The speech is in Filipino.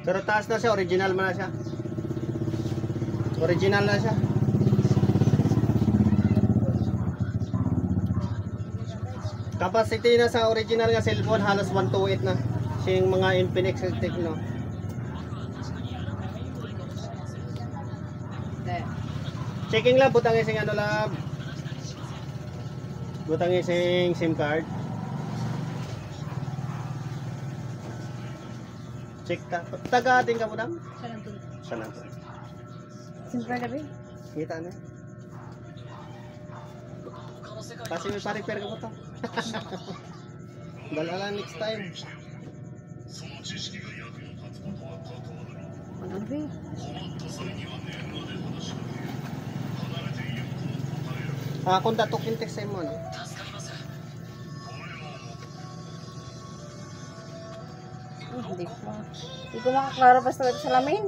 Pero taas na siya, original man na siya. Original na siya. Capacity na sa original nga cellphone halos 128 na. Siyang mga Infinix Techno. Checking lang, butang ising ano lang. Butang ising SIM card. Check ka. Taga ating ka mo dam? Sana to. SIM card abi? Kita na. Kasi may pa-repair ka mo to. Balala next time. Ano abi? Kung datok yung text mo, no? Hindi ko makaklaro basta ito sa lamin.